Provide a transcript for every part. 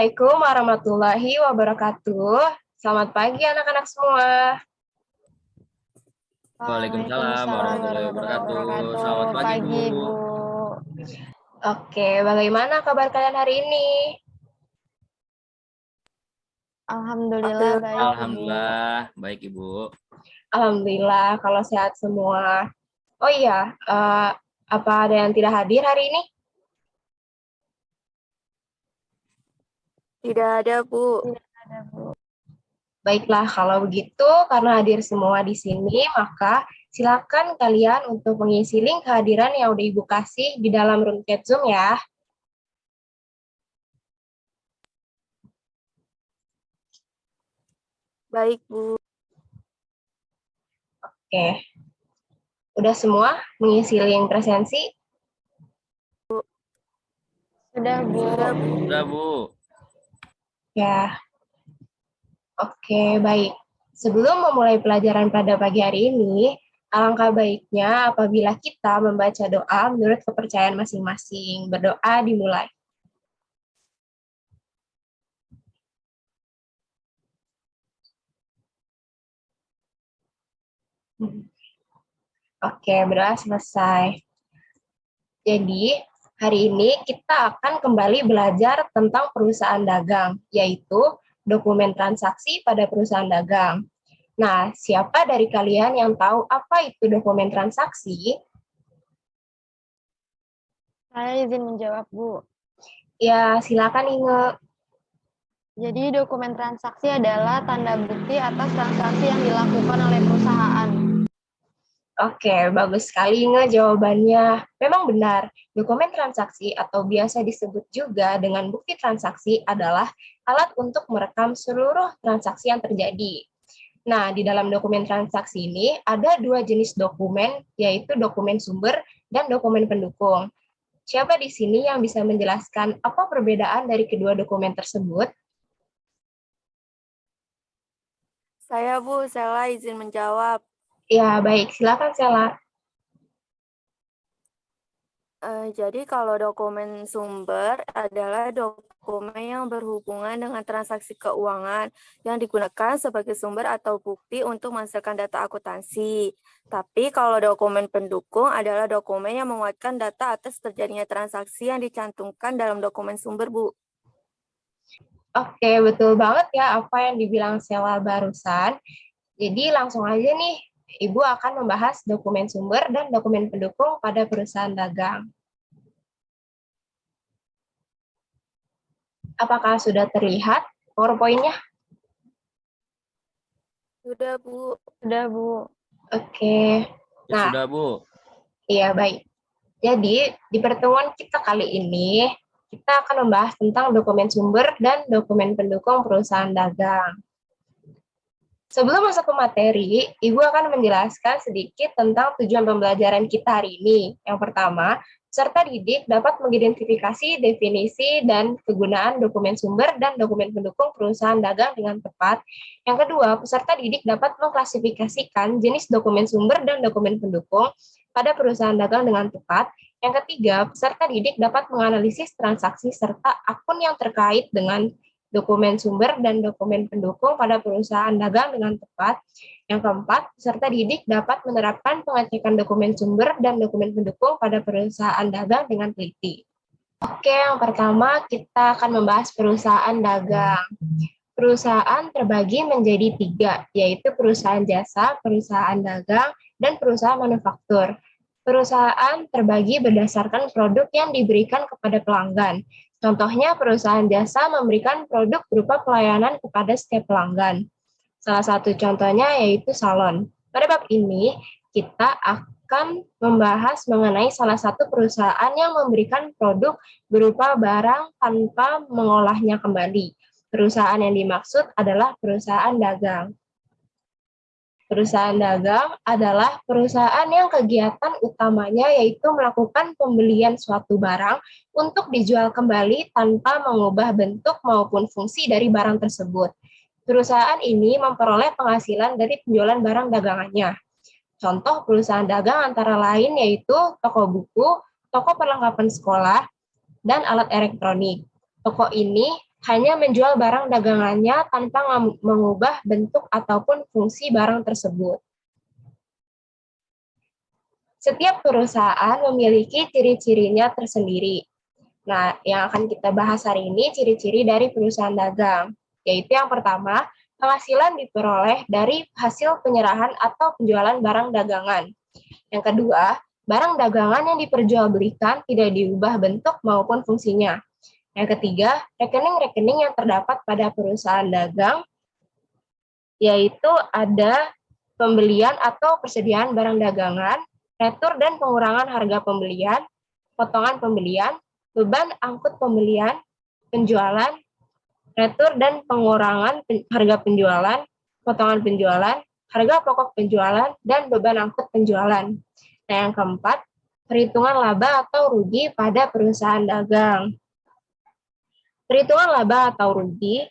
Assalamualaikum warahmatullahi wabarakatuh. Selamat pagi anak-anak semua. Waalaikumsalam warahmatullahi wabarakatuh. Selamat pagi, Bu. Oke, bagaimana kabar kalian hari ini? Alhamdulillah baik. Alhamdulillah baik, Ibu. Alhamdulillah kalau sehat semua. Oh iya, apa ada yang tidak hadir hari ini? Tidak ada, Bu. Baiklah, kalau begitu karena hadir semua di sini, maka silakan kalian untuk mengisi link kehadiran yang udah Ibu kasih di dalam room chat Zoom ya. Baik, Bu. Oke. Udah semua mengisi link presensi? Sudah, Bu. Sudah, Bu. Ya. Oke, baik. Sebelum memulai pelajaran pada pagi hari ini, alangkah baiknya apabila kita membaca doa menurut kepercayaan masing-masing. Berdoa dimulai. Oke, berdoa selesai. Jadi, hari ini kita akan kembali belajar tentang perusahaan dagang, yaitu dokumen transaksi pada perusahaan dagang. Nah, siapa dari kalian yang tahu apa itu dokumen transaksi? Saya izin menjawab, Bu. Ya, silakan Inge. Jadi dokumen transaksi adalah tanda bukti atas transaksi yang dilakukan oleh perusahaan. Oke, bagus sekali Inge jawabannya. Memang benar, dokumen transaksi atau biasa disebut juga dengan bukti transaksi adalah alat untuk merekam seluruh transaksi yang terjadi. Nah, di dalam dokumen transaksi ini ada dua jenis dokumen, yaitu dokumen sumber dan dokumen pendukung. Siapa di sini yang bisa menjelaskan apa perbedaan dari kedua dokumen tersebut? Saya, Bu. Sela izin menjawab. Ya, baik. Silakan, Sela. Jadi kalau dokumen sumber adalah dokumen yang berhubungan dengan transaksi keuangan yang digunakan sebagai sumber atau bukti untuk menghasilkan data akuntansi. Tapi kalau dokumen pendukung adalah dokumen yang menguatkan data atas terjadinya transaksi yang dicantumkan dalam dokumen sumber, Bu. Oke, betul banget ya apa yang dibilang Sela barusan. Jadi langsung aja nih, Ibu akan membahas dokumen sumber dan dokumen pendukung pada perusahaan dagang. Apakah sudah terlihat PowerPoint-nya? Sudah, Bu. Sudah, Bu. Oke. Ya, sudah, Bu. Iya, baik. Jadi, di pertemuan kita kali ini, kita akan membahas tentang dokumen sumber dan dokumen pendukung perusahaan dagang. Sebelum masuk ke materi, Ibu akan menjelaskan sedikit tentang tujuan pembelajaran kita hari ini. Yang pertama, peserta didik dapat mengidentifikasi definisi dan kegunaan dokumen sumber dan dokumen pendukung perusahaan dagang dengan tepat. Yang kedua, peserta didik dapat mengklasifikasikan jenis dokumen sumber dan dokumen pendukung pada perusahaan dagang dengan tepat. Yang ketiga, peserta didik dapat menganalisis transaksi serta akun yang terkait dengan dokumen sumber dan dokumen pendukung pada perusahaan dagang dengan tepat. Yang keempat, peserta didik dapat menerapkan pengecekan dokumen sumber dan dokumen pendukung pada perusahaan dagang dengan teliti. Oke, yang pertama kita akan membahas perusahaan dagang. Perusahaan terbagi menjadi tiga, yaitu perusahaan jasa, perusahaan dagang, dan perusahaan manufaktur. Perusahaan terbagi berdasarkan produk yang diberikan kepada pelanggan. Contohnya, perusahaan jasa memberikan produk berupa pelayanan kepada setiap pelanggan. Salah satu contohnya yaitu salon. Pada bab ini, kita akan membahas mengenai salah satu perusahaan yang memberikan produk berupa barang tanpa mengolahnya kembali. Perusahaan yang dimaksud adalah perusahaan dagang. Perusahaan dagang adalah perusahaan yang kegiatan utamanya yaitu melakukan pembelian suatu barang untuk dijual kembali tanpa mengubah bentuk maupun fungsi dari barang tersebut. Perusahaan ini memperoleh penghasilan dari penjualan barang dagangannya. Contoh perusahaan dagang antara lain yaitu toko buku, toko perlengkapan sekolah, dan alat elektronik. Toko ini hanya menjual barang dagangannya tanpa mengubah bentuk ataupun fungsi barang tersebut. Setiap perusahaan memiliki ciri-cirinya tersendiri. Nah, yang akan kita bahas hari ini ciri-ciri dari perusahaan dagang, yaitu yang pertama, penghasilan diperoleh dari hasil penyerahan atau penjualan barang dagangan. Yang kedua, barang dagangan yang diperjualbelikan tidak diubah bentuk maupun fungsinya. Yang ketiga, rekening-rekening yang terdapat pada perusahaan dagang, yaitu ada pembelian atau persediaan barang dagangan, retur dan pengurangan harga pembelian, potongan pembelian, beban angkut pembelian, penjualan, retur dan pengurangan harga penjualan, potongan penjualan, harga pokok penjualan, dan beban angkut penjualan. Nah, yang keempat, perhitungan laba atau rugi pada perusahaan dagang. Perhitungan laba atau rugi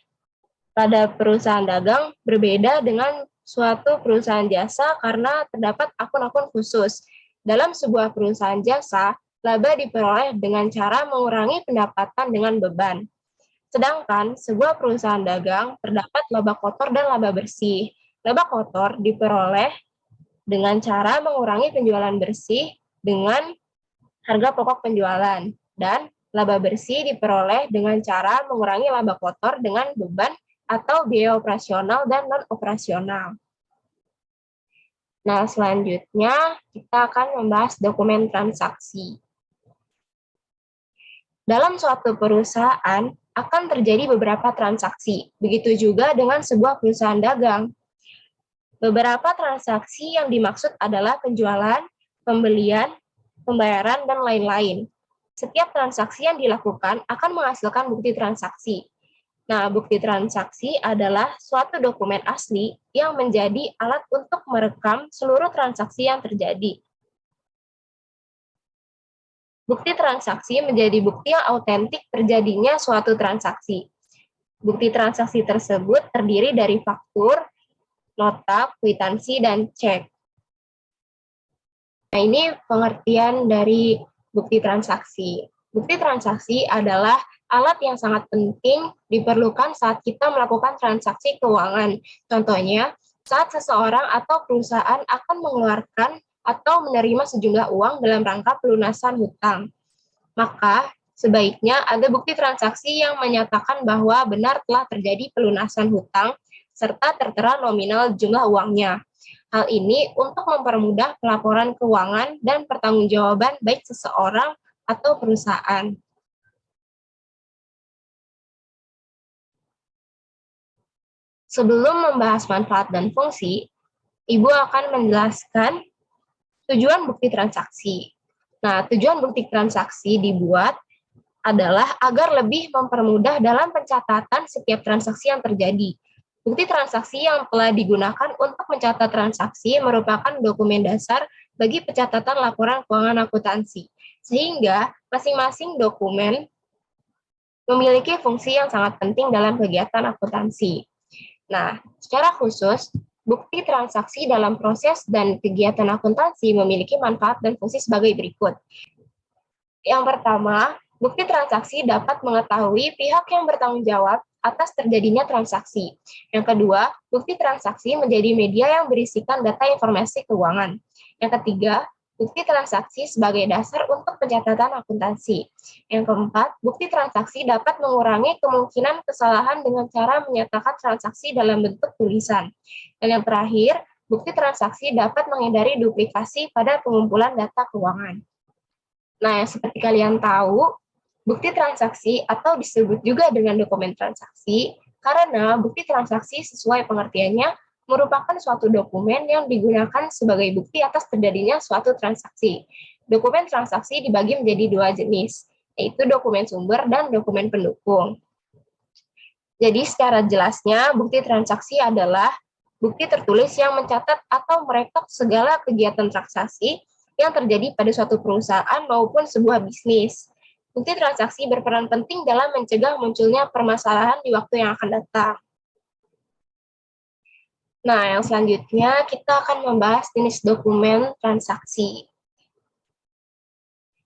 pada perusahaan dagang berbeda dengan suatu perusahaan jasa karena terdapat akun-akun khusus. Dalam sebuah perusahaan jasa, laba diperoleh dengan cara mengurangi pendapatan dengan beban. Sedangkan sebuah perusahaan dagang terdapat laba kotor dan laba bersih. Laba kotor diperoleh dengan cara mengurangi penjualan bersih dengan harga pokok penjualan, dan laba bersih diperoleh dengan cara mengurangi laba kotor dengan beban atau biaya operasional dan non-operasional. Nah, selanjutnya kita akan membahas dokumen transaksi. Dalam suatu perusahaan akan terjadi beberapa transaksi, begitu juga dengan sebuah perusahaan dagang. Beberapa transaksi yang dimaksud adalah penjualan, pembelian, pembayaran, dan lain-lain. Setiap transaksi yang dilakukan akan menghasilkan bukti transaksi. Nah, bukti transaksi adalah suatu dokumen asli yang menjadi alat untuk merekam seluruh transaksi yang terjadi. Bukti transaksi menjadi bukti yang autentik terjadinya suatu transaksi. Bukti transaksi tersebut terdiri dari faktur, nota, kwitansi, dan cek. Nah, ini pengertian dari bukti transaksi. Bukti transaksi adalah alat yang sangat penting diperlukan saat kita melakukan transaksi keuangan. Contohnya, saat seseorang atau perusahaan akan mengeluarkan atau menerima sejumlah uang dalam rangka pelunasan hutang. Maka, sebaiknya ada bukti transaksi yang menyatakan bahwa benar telah terjadi pelunasan hutang serta tertera nominal jumlah uangnya. Hal ini untuk mempermudah pelaporan keuangan dan pertanggungjawaban baik seseorang atau perusahaan. Sebelum membahas manfaat dan fungsi, Ibu akan menjelaskan tujuan bukti transaksi. Nah, tujuan bukti transaksi dibuat adalah agar lebih mempermudah dalam pencatatan setiap transaksi yang terjadi. Bukti transaksi yang telah digunakan untuk mencatat transaksi merupakan dokumen dasar bagi pencatatan laporan keuangan akuntansi, sehingga masing-masing dokumen memiliki fungsi yang sangat penting dalam kegiatan akuntansi. Nah, secara khusus, bukti transaksi dalam proses dan kegiatan akuntansi memiliki manfaat dan fungsi sebagai berikut. Yang pertama, bukti transaksi dapat mengetahui pihak yang bertanggung jawab atas terjadinya transaksi. Yang kedua, bukti transaksi menjadi media yang berisikan data informasi keuangan. Yang ketiga, bukti transaksi sebagai dasar untuk pencatatan akuntansi. Yang keempat, bukti transaksi dapat mengurangi kemungkinan kesalahan dengan cara menyatakan transaksi dalam bentuk tulisan. Dan yang terakhir, bukti transaksi dapat menghindari duplikasi pada pengumpulan data keuangan. Nah, seperti kalian tahu, bukti transaksi atau disebut juga dengan dokumen transaksi karena bukti transaksi sesuai pengertiannya merupakan suatu dokumen yang digunakan sebagai bukti atas terjadinya suatu transaksi. Dokumen transaksi dibagi menjadi dua jenis, yaitu dokumen sumber dan dokumen pendukung. Jadi secara jelasnya, bukti transaksi adalah bukti tertulis yang mencatat atau merekap segala kegiatan transaksi yang terjadi pada suatu perusahaan maupun sebuah bisnis. Bukti transaksi berperan penting dalam mencegah munculnya permasalahan di waktu yang akan datang. Nah, yang selanjutnya kita akan membahas jenis dokumen transaksi.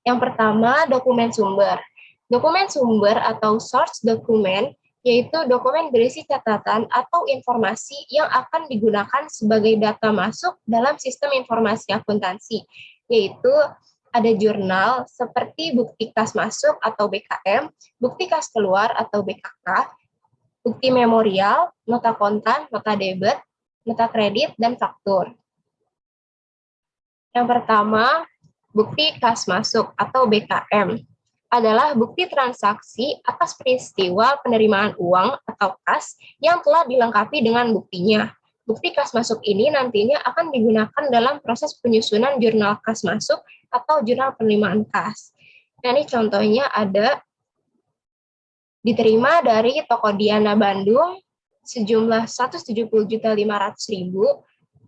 Yang pertama, dokumen sumber. Dokumen sumber atau source document yaitu dokumen berisi catatan atau informasi yang akan digunakan sebagai data masuk dalam sistem informasi akuntansi, yaitu ada jurnal seperti bukti kas masuk atau BKM, bukti kas keluar atau BKK, bukti memorial, nota kontan, nota debit, nota kredit, dan faktur. Yang pertama, bukti kas masuk atau BKM adalah bukti transaksi atas peristiwa penerimaan uang atau kas yang telah dilengkapi dengan buktinya. Bukti kas masuk ini nantinya akan digunakan dalam proses penyusunan jurnal kas masuk atau jurnal penerimaan kas. Nah, ini contohnya ada diterima dari toko Diana Bandung sejumlah 170.500.000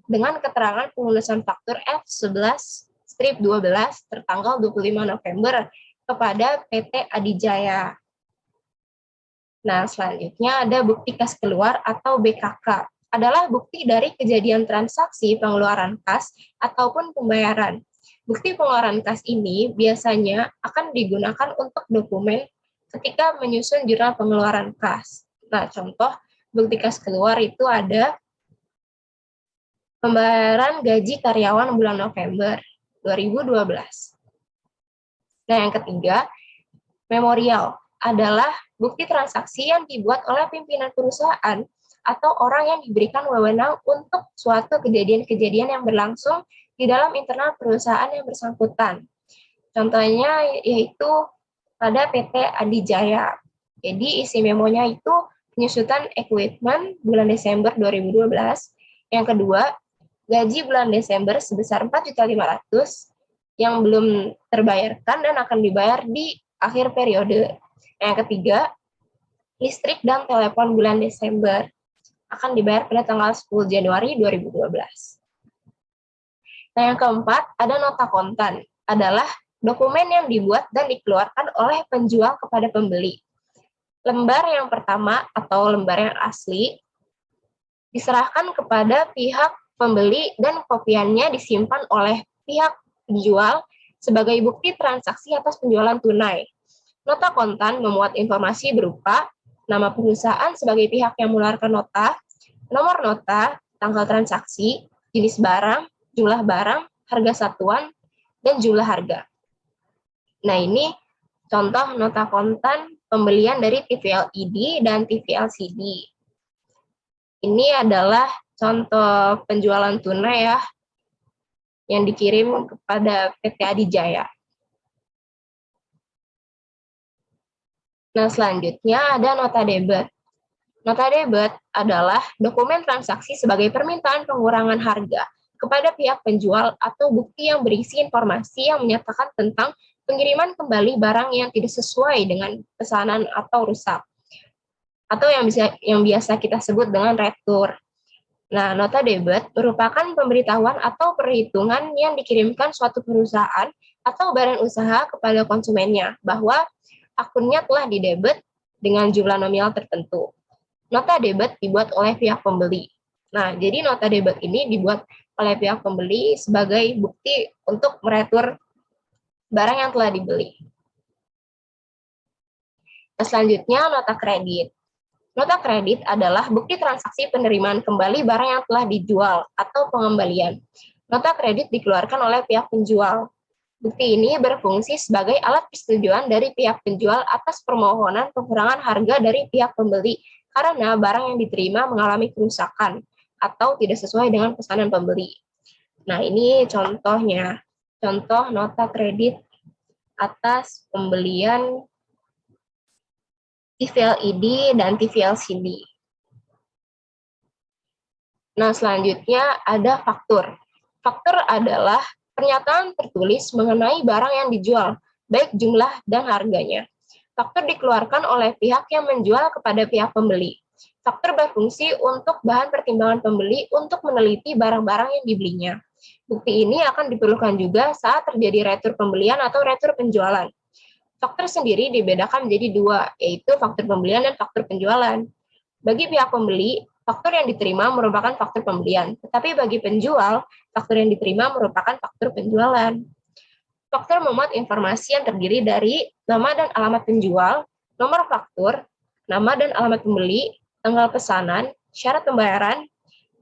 dengan keterangan pengurusan faktur F11-12 tertanggal 25 November kepada PT Adijaya. Nah, selanjutnya ada bukti kas keluar atau BKK. Adalah bukti dari kejadian transaksi pengeluaran kas ataupun pembayaran. Bukti pengeluaran kas ini biasanya akan digunakan untuk dokumen ketika menyusun jurnal pengeluaran kas. Nah, contoh bukti kas keluar itu ada pembayaran gaji karyawan bulan November 2012. Nah, yang ketiga, memorial adalah bukti transaksi yang dibuat oleh pimpinan perusahaan atau orang yang diberikan wewenang untuk suatu kejadian-kejadian yang berlangsung di dalam internal perusahaan yang bersangkutan. Contohnya yaitu pada PT Adijaya. Jadi isi memonya itu penyusutan equipment bulan Desember 2012. Yang kedua, gaji bulan Desember sebesar 4.500.000 yang belum terbayarkan dan akan dibayar di akhir periode. Yang ketiga, listrik dan telepon bulan Desember akan dibayar pada tanggal 10 Januari 2012. Nah, yang keempat, ada nota kontan, adalah dokumen yang dibuat dan dikeluarkan oleh penjual kepada pembeli. Lembar yang pertama atau lembar yang asli diserahkan kepada pihak pembeli dan kopiannya disimpan oleh pihak penjual sebagai bukti transaksi atas penjualan tunai. Nota kontan memuat informasi berupa nama perusahaan sebagai pihak yang mengeluarkan nota, nomor nota, tanggal transaksi, jenis barang, jumlah barang, harga satuan, dan jumlah harga. Nah, ini contoh nota kontan pembelian dari TV LED dan TV LCD. Ini adalah contoh penjualan tunai ya, yang dikirim kepada PT Adijaya. Nah, selanjutnya ada nota debit. Nota debit adalah dokumen transaksi sebagai permintaan pengurangan harga kepada pihak penjual atau bukti yang berisi informasi yang menyatakan tentang pengiriman kembali barang yang tidak sesuai dengan pesanan atau rusak, atau yang biasa kita sebut dengan retur. Nah, nota debit merupakan pemberitahuan atau perhitungan yang dikirimkan suatu perusahaan atau badan usaha kepada konsumennya bahwa akunnya telah didebit dengan jumlah nominal tertentu. Nota debit dibuat oleh pihak pembeli. Nah, jadi nota debit ini dibuat oleh pihak pembeli sebagai bukti untuk meretur barang yang telah dibeli. Nah, selanjutnya nota kredit. Nota kredit adalah bukti transaksi penerimaan kembali barang yang telah dijual atau pengembalian. Nota kredit dikeluarkan oleh pihak penjual. Bukti ini berfungsi sebagai alat persetujuan dari pihak penjual atas permohonan pengurangan harga dari pihak pembeli karena barang yang diterima mengalami kerusakan atau tidak sesuai dengan pesanan pembeli. Nah, ini contohnya. Contoh nota kredit atas pembelian TV LED dan TV LCD. Nah, selanjutnya ada faktur. Faktur adalah pernyataan tertulis mengenai barang yang dijual, baik jumlah dan harganya. Faktur dikeluarkan oleh pihak yang menjual kepada pihak pembeli. Faktur berfungsi untuk bahan pertimbangan pembeli untuk meneliti barang-barang yang dibelinya. Bukti ini akan diperlukan juga saat terjadi retur pembelian atau retur penjualan. Faktur sendiri dibedakan menjadi dua, yaitu faktur pembelian dan faktur penjualan. Bagi pihak pembeli, faktur yang diterima merupakan faktur pembelian, tetapi bagi penjual, faktur yang diterima merupakan faktur penjualan. Faktur memuat informasi yang terdiri dari nama dan alamat penjual, nomor faktur, nama dan alamat pembeli, tanggal pesanan, syarat pembayaran,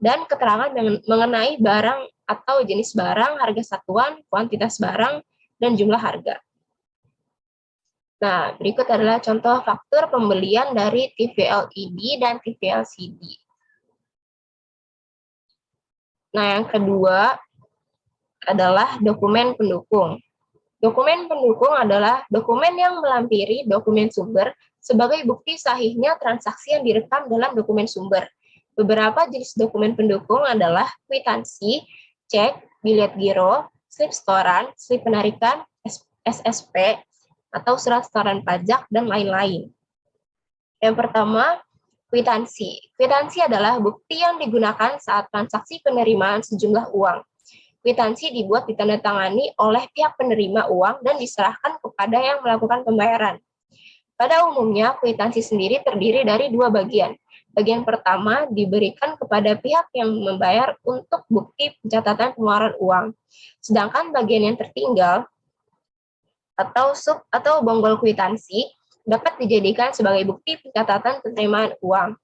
dan keterangan mengenai barang atau jenis barang, harga satuan, kuantitas barang, dan jumlah harga. Nah, berikut adalah contoh faktur pembelian dari TV LED dan TV LCD. Nah, yang kedua adalah dokumen pendukung. Dokumen pendukung adalah dokumen yang melampiri dokumen sumber sebagai bukti sahihnya transaksi yang direkam dalam dokumen sumber. Beberapa jenis dokumen pendukung adalah kwitansi, cek, bilet giro, slip setoran, slip penarikan, SSP, atau surat setoran pajak, dan lain-lain. Yang pertama, kwitansi. Kwitansi adalah bukti yang digunakan saat transaksi penerimaan sejumlah uang. Kwitansi dibuat ditandatangani oleh pihak penerima uang dan diserahkan kepada yang melakukan pembayaran. Pada umumnya, kwitansi sendiri terdiri dari dua bagian. Bagian pertama diberikan kepada pihak yang membayar untuk bukti pencatatan pengeluaran uang. Sedangkan bagian yang tertinggal atau bonggol kwitansi dapat dijadikan sebagai bukti pencatatan penerimaan uang.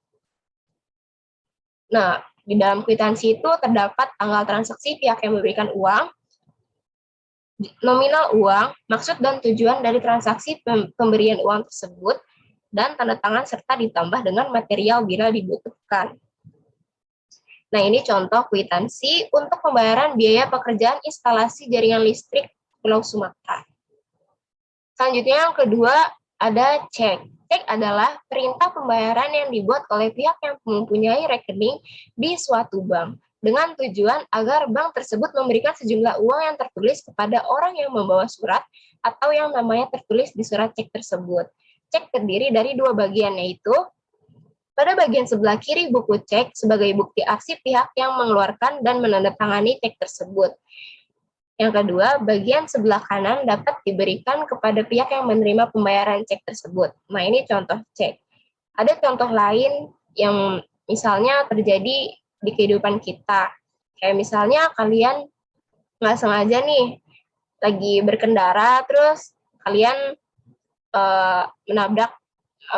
Nah, di dalam kwitansi itu terdapat tanggal transaksi pihak yang memberikan uang, nominal uang, maksud dan tujuan dari transaksi pemberian uang tersebut, dan tanda tangan serta ditambah dengan material bila dibutuhkan. Nah, ini contoh kwitansi untuk pembayaran biaya pekerjaan instalasi jaringan listrik Pulau Sumatera. Selanjutnya yang kedua ada cek. Cek adalah perintah pembayaran yang dibuat oleh pihak yang mempunyai rekening di suatu bank dengan tujuan agar bank tersebut memberikan sejumlah uang yang tertulis kepada orang yang membawa surat atau yang namanya tertulis di surat cek tersebut. Cek terdiri dari dua bagian, yaitu pada bagian sebelah kiri buku cek sebagai bukti aksi pihak yang mengeluarkan dan menandatangani cek tersebut. Yang kedua, bagian sebelah kanan dapat diberikan kepada pihak yang menerima pembayaran cek tersebut. Nah, ini contoh cek. Ada contoh lain yang misalnya terjadi di kehidupan kita. Kayak misalnya kalian nggak sengaja nih, lagi berkendara, terus kalian menabrak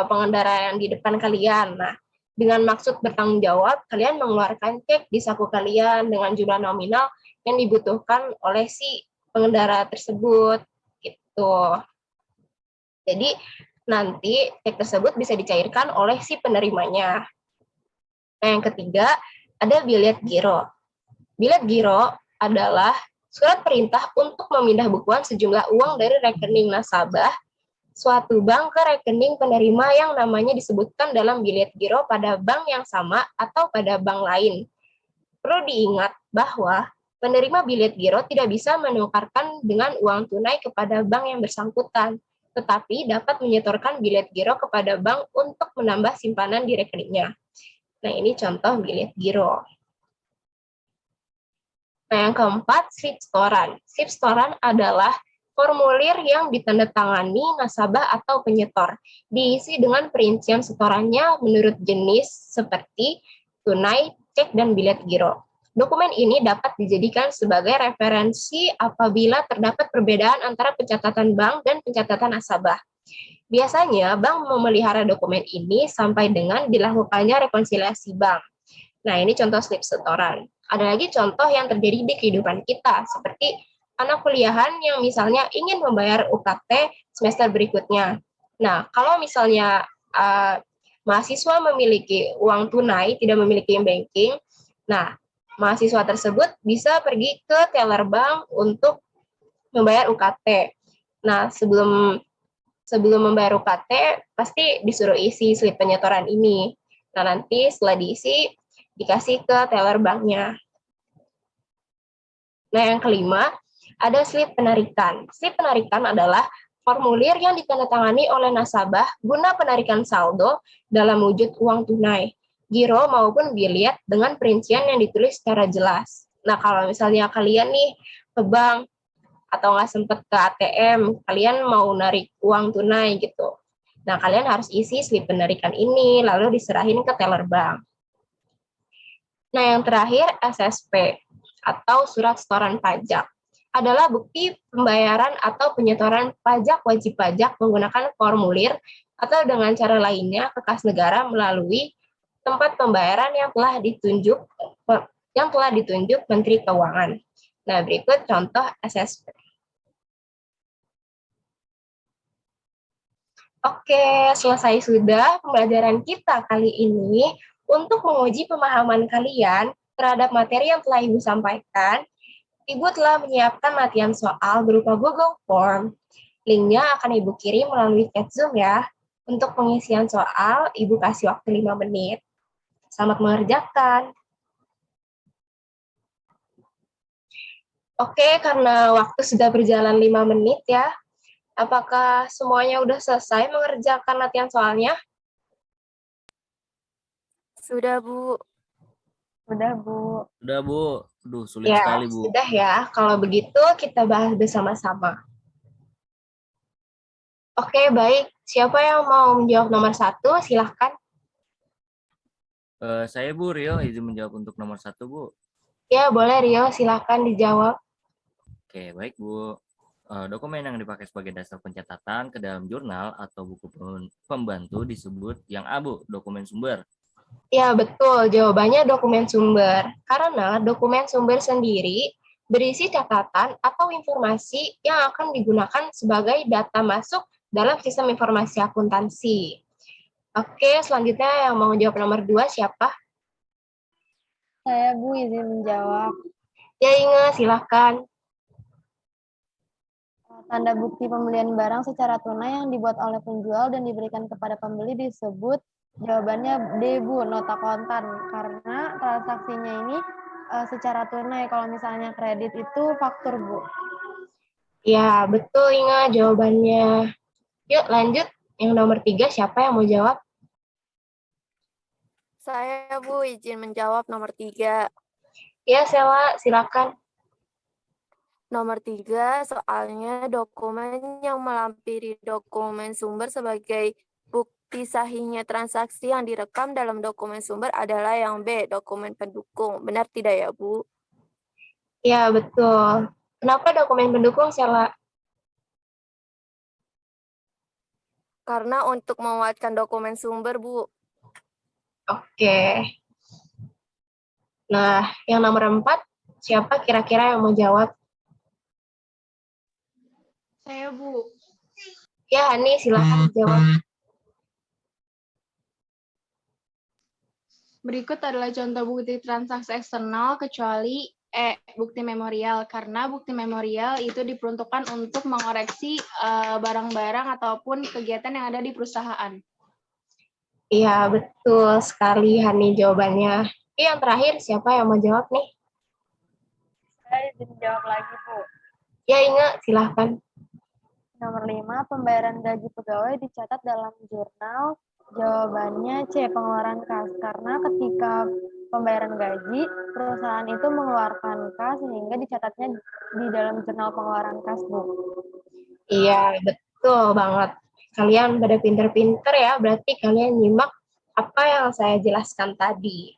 pengendara yang di depan kalian. Nah, dengan maksud bertanggung jawab, kalian mengeluarkan cek di saku kalian dengan jumlah nominal yang dibutuhkan oleh si pengendara tersebut, gitu. Jadi nanti cek tersebut bisa dicairkan oleh si penerimanya. Nah, yang ketiga ada bilet giro. Bilet giro adalah surat perintah untuk memindah bukuan sejumlah uang dari rekening nasabah suatu bank ke rekening penerima yang namanya disebutkan dalam bilet giro pada bank yang sama atau pada bank lain. Perlu diingat bahwa penerima bilet giro tidak bisa menukarkan dengan uang tunai kepada bank yang bersangkutan, tetapi dapat menyetorkan bilet giro kepada bank untuk menambah simpanan di rekeningnya. Nah, ini contoh bilet giro. Nah, yang keempat, slip setoran. Slip setoran adalah formulir yang ditandatangani nasabah atau penyetor, diisi dengan perincian setorannya menurut jenis seperti tunai, cek, dan bilet giro. Dokumen ini dapat dijadikan sebagai referensi apabila terdapat perbedaan antara pencatatan bank dan pencatatan nasabah. Biasanya bank memelihara dokumen ini sampai dengan dilakukannya rekonsiliasi bank. Nah, ini contoh slip setoran. Ada lagi contoh yang terjadi di kehidupan kita, seperti anak kuliahan yang misalnya ingin membayar UKT semester berikutnya. Nah, kalau misalnya mahasiswa memiliki uang tunai, tidak memiliki banking, nah, mahasiswa tersebut bisa pergi ke teller bank untuk membayar UKT. Nah, sebelum membayar UKT, pasti disuruh isi slip penyetoran ini. Nah, nanti setelah diisi, dikasih ke teller banknya. Nah, yang kelima, ada slip penarikan. Slip penarikan adalah formulir yang ditandatangani oleh nasabah guna penarikan saldo dalam wujud uang tunai, giro maupun bilet dengan perincian yang ditulis secara jelas. Nah, kalau misalnya kalian nih ke bank atau nggak sempat ke ATM, kalian mau narik uang tunai gitu. Nah, kalian harus isi slip penarikan ini, lalu diserahin ke teller bank. Nah, yang terakhir SSP atau surat setoran pajak adalah bukti pembayaran atau penyetoran pajak wajib pajak menggunakan formulir atau dengan cara lainnya ke kas negara melalui tempat pembayaran yang telah ditunjuk Menteri Keuangan. Nah, berikut contoh SSP. Oke, selesai sudah pembelajaran kita kali ini. Untuk menguji pemahaman kalian terhadap materi yang telah Ibu sampaikan, Ibu telah menyiapkan latihan soal berupa Google Form. Linknya akan Ibu kirim melalui chat Zoom ya. Untuk pengisian soal, Ibu kasih waktu 5 menit. Selamat mengerjakan. Oke, karena waktu sudah berjalan 5 menit ya, apakah semuanya udah selesai mengerjakan latihan soalnya? Sudah, Bu. Sudah, Bu. Sudah, Bu. Duh, sulit Ya, sekali, Bu. sudah ya. Kalau begitu kita bahas bersama-sama. Oke, baik. Siapa yang mau menjawab nomor 1? Silahkan. Saya Bu Rio, izin menjawab untuk nomor 1, Bu. Ya, boleh Rio. Silahkan dijawab. Oke, baik, Bu. Dokumen yang dipakai sebagai dasar pencatatan ke dalam jurnal atau buku pembantu disebut yang A, Bu, dokumen sumber. Ya, betul. Jawabannya dokumen sumber. Karena dokumen sumber sendiri berisi catatan atau informasi yang akan digunakan sebagai data masuk dalam sistem informasi akuntansi. Oke, selanjutnya yang mau jawab nomor 2 siapa? Saya, Bu, izin menjawab. Ya, Inge, silahkan. Tanda bukti pembelian barang secara tunai yang dibuat oleh penjual dan diberikan kepada pembeli disebut, jawabannya D, Bu, nota kontan. Karena transaksinya ini secara tunai. Kalau misalnya kredit itu faktur, Bu. Ya, betul Inge jawabannya. Yuk lanjut, yang nomor 3 siapa yang mau jawab? Saya, Bu, izin menjawab nomor 3. Ya, Sela, silakan. Nomor 3, soalnya dokumen yang melampiri dokumen sumber sebagai bukti sahihnya transaksi yang direkam dalam dokumen sumber adalah yang B, dokumen pendukung. Benar tidak ya, Bu? Ya, betul. Kenapa dokumen pendukung, Sela? Karena untuk menguatkan dokumen sumber, Bu. Oke. Nah, yang nomor 4, siapa kira-kira yang mau jawab? Saya, Bu. Ya, Hani, silakan jawab. Berikut adalah contoh bukti transaksi eksternal kecuali bukti memorial. Karena bukti memorial itu diperuntukkan untuk mengoreksi barang-barang ataupun kegiatan yang ada di perusahaan. Iya, betul sekali Hani jawabannya. Yang terakhir, siapa yang mau jawab nih? Saya izin jawab lagi, Bu. Ya, Inge, silahkan. Nomor 5, pembayaran gaji pegawai dicatat dalam jurnal. Jawabannya C, pengeluaran kas. Karena ketika pembayaran gaji, perusahaan itu mengeluarkan kas sehingga dicatatnya di dalam jurnal pengeluaran kas, Bu. Iya, betul banget. Kalian pada pinter-pinter ya, berarti kalian nyimak apa yang saya jelaskan tadi.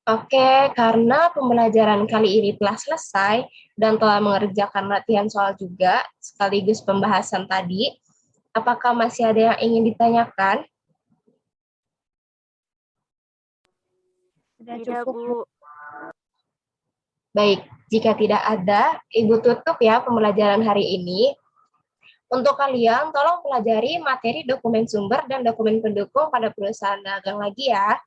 Oke, karena pembelajaran kali ini telah selesai dan telah mengerjakan latihan soal juga, sekaligus pembahasan tadi, apakah masih ada yang ingin ditanyakan? Sudah Tidak, cukup, Bu. Bu. Baik, jika tidak ada, Ibu tutup ya pembelajaran hari ini. Untuk kalian, tolong pelajari materi dokumen sumber dan dokumen pendukung pada perusahaan dagang lagi ya.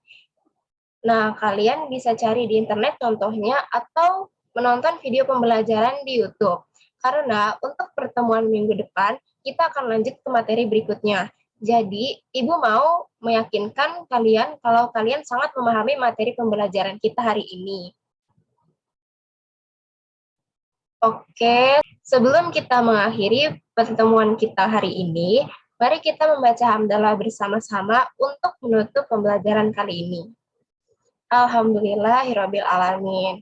Nah, kalian bisa cari di internet contohnya atau menonton video pembelajaran di YouTube. Karena untuk pertemuan minggu depan, kita akan lanjut ke materi berikutnya. Jadi, Ibu mau meyakinkan kalian kalau kalian sangat memahami materi pembelajaran kita hari ini. Oke, sebelum kita mengakhiri pertemuan kita hari ini, mari kita membaca hamdalah bersama-sama untuk menutup pembelajaran kali ini. Alhamdulillahirabbil alamin.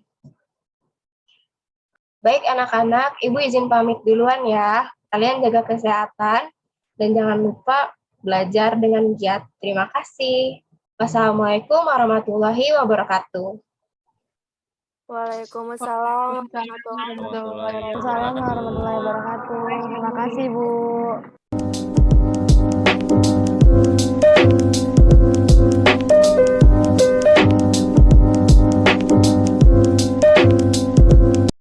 Baik anak-anak, Ibu izin pamit duluan ya. Kalian jaga kesehatan dan jangan lupa belajar dengan giat. Terima kasih. Wassalamualaikum warahmatullahi wabarakatuh. Waalaikumsalam Waalaikumsalam warahmatullahi warahmatullahi wabarakatuh. Assalamualaikum warahmatullahi wabarakatuh. Terima kasih, Bu.